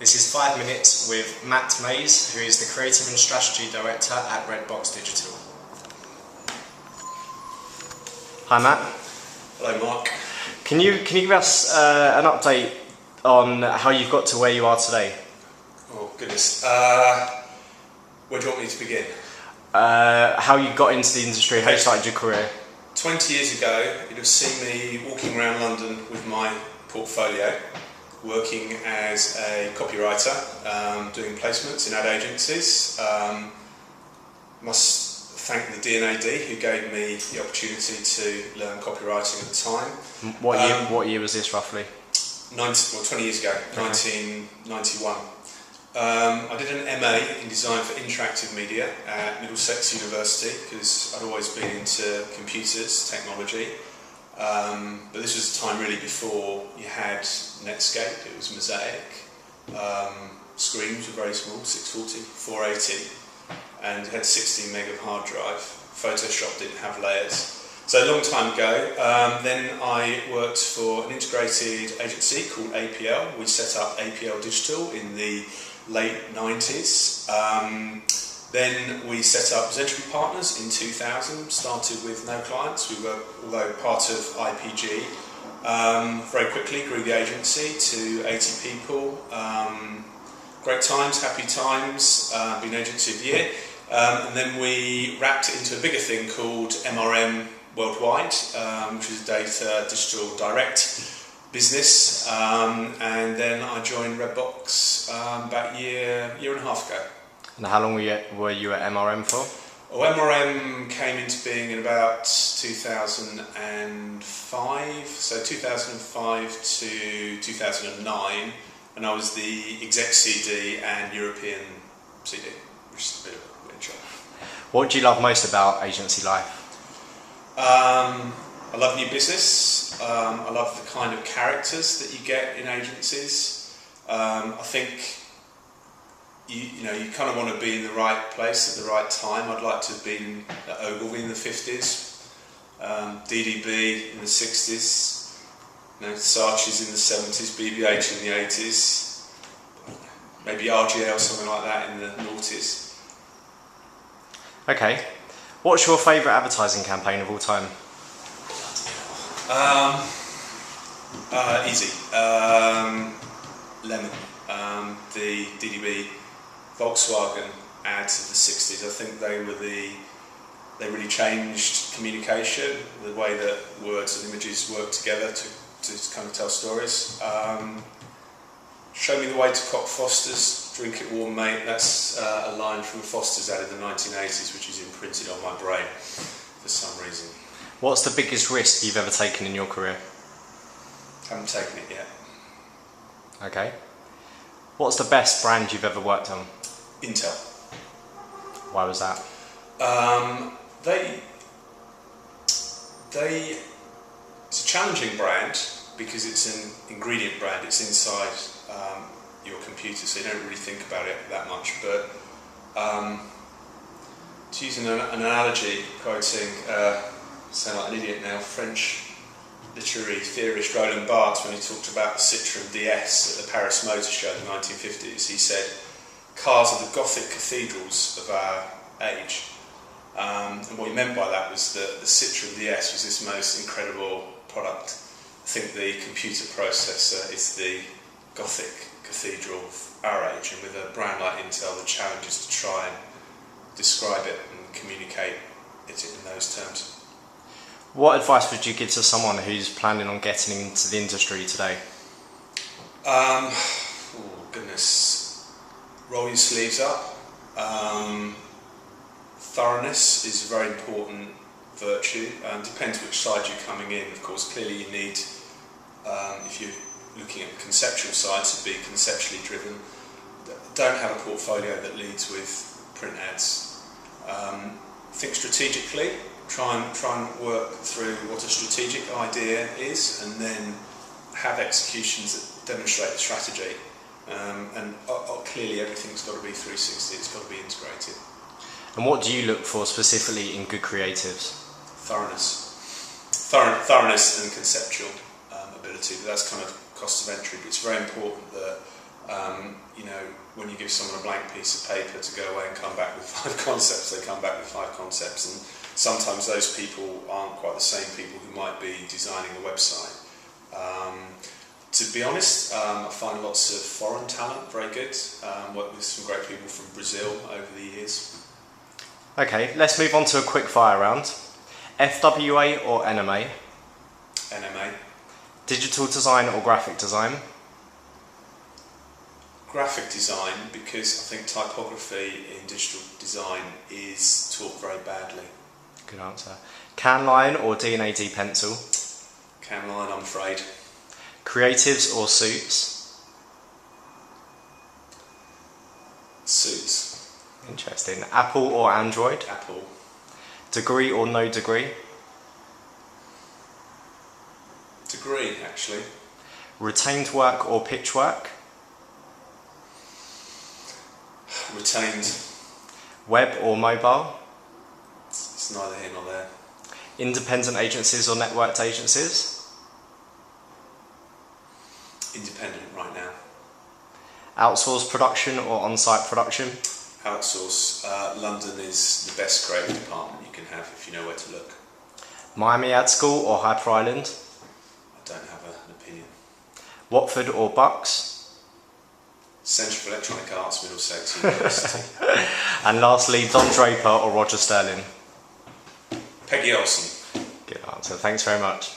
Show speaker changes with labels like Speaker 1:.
Speaker 1: This is 5 Minutes with Matt Mays, who is the Creative and Strategy Director at Redbox Digital. Hi Matt.
Speaker 2: Hello Mark.
Speaker 1: Can you give us an update on how you've got to where you are today?
Speaker 2: Oh goodness. Where do you want me to begin?
Speaker 1: How you got into the industry, how you started your career.
Speaker 2: 20 years ago, you'd have seen me walking around London with my portfolio, working as a copywriter, doing placements in ad agencies. Must thank the D&AD who gave me the opportunity to learn copywriting at the time.
Speaker 1: What year was this roughly?
Speaker 2: 20 years ago, okay. 1991. I did an MA in design for interactive media at Middlesex University because I'd always been into computers, technology. But this was a time really before you had Netscape, it was Mosaic. Screens were very small, 640, 480, and it had 16 meg of hard drive. Photoshop didn't have layers. So a long time ago, then I worked for an integrated agency called APL. We set up APL Digital in the late 90s. Then we set up Zentropy Partners in 2000, started with no clients. We were, although part of IPG, very quickly grew the agency to 80 people. Great times, happy times, been agency of the year. And then we wrapped it into a bigger thing called MRM Worldwide, which is a data digital direct business. And then I joined Redbox about a year and a half ago.
Speaker 1: And how long were you at MRM for?
Speaker 2: Well, MRM came into being in about 2005, so 2005 to 2009, and I was the exec CD and European CD, which is a bit of a weird job.
Speaker 1: What do you love most about agency life?
Speaker 2: I love new business. I love the kind of characters that you get in agencies. I think you kind of want to be in the right place at the right time. I'd like to have been at Ogilvy in the 50s, DDB in the 60s, Saatchi's in the 70s, BBH in the 80s, maybe RGL, something like that in the noughties.
Speaker 1: Okay. What's your favourite advertising campaign of all time?
Speaker 2: Easy. Lemon. The DDB Volkswagen ads of the 60s. I think they really changed communication, the way that words and images work together to kind of tell stories. Show me the way to Cock Foster's, drink it warm mate. That's a line from a Foster's ad in the 1980s which is imprinted on my brain for some reason.
Speaker 1: What's the biggest risk you've ever taken in your career?
Speaker 2: Haven't taken it yet.
Speaker 1: Okay. What's the best brand you've ever worked on?
Speaker 2: Intel.
Speaker 1: Why was that?
Speaker 2: It's a challenging brand because it's an ingredient brand. It's inside your computer, so you don't really think about it that much. But to use an analogy, quoting, sound like an idiot now, French literary theorist Roland Barthes, when he talked about the Citroën DS at the Paris Motor Show in the 1950s, he said, cars are the Gothic cathedrals of our age. And what he meant by that was that the Citroën DS was this most incredible product. I think the computer processor is the Gothic cathedral of our age, and with a brand like Intel, the challenge is to try and describe it and communicate it in those terms.
Speaker 1: What advice would you give to someone who's planning on getting into the industry today?
Speaker 2: Oh goodness, roll your sleeves up. Thoroughness is a very important virtue. Depends which side you're coming in. Of course, clearly you need, if you're looking at the conceptual side, to be conceptually driven. Don't have a portfolio that leads with print ads. Think strategically. Try and work through what a strategic idea is, and then have executions that demonstrate the strategy. And clearly everything's got to be 360, it's got to be integrated.
Speaker 1: And what do you look for specifically in good creatives?
Speaker 2: Thoroughness and conceptual ability, but that's kind of cost of entry. But it's very important that when you give someone a blank piece of paper to go away and come back with 5 concepts, they come back with 5 concepts, and sometimes those people aren't quite the same people who might be designing a website. To be honest, I find lots of foreign talent very good. Worked with some great people from Brazil over the years.
Speaker 1: Okay, let's move on to a quick fire round. FWA or NMA?
Speaker 2: NMA.
Speaker 1: Digital design or graphic design?
Speaker 2: Graphic design, because I think typography in digital design is taught very badly.
Speaker 1: Good answer. Canline or D&AD pencil?
Speaker 2: Canline, I'm afraid.
Speaker 1: Creatives or suits?
Speaker 2: Suits.
Speaker 1: Interesting. Apple or Android?
Speaker 2: Apple.
Speaker 1: Degree or no degree?
Speaker 2: Degree, actually.
Speaker 1: Retained work or pitch work?
Speaker 2: Retained.
Speaker 1: Web or mobile?
Speaker 2: It's neither here nor there.
Speaker 1: Independent agencies or networked agencies?
Speaker 2: Independent right now.
Speaker 1: Outsourced production or on-site production?
Speaker 2: Outsource. London is the best creative department you can have if you know where to look.
Speaker 1: Miami Ad School or Hyper Island?
Speaker 2: I don't have an opinion.
Speaker 1: Watford or Bucks?
Speaker 2: Centre for Electronic Arts, Middlesex University.
Speaker 1: And lastly, Don Draper or Roger Sterling?
Speaker 2: Peggy Olson.
Speaker 1: Good answer. Thanks very much.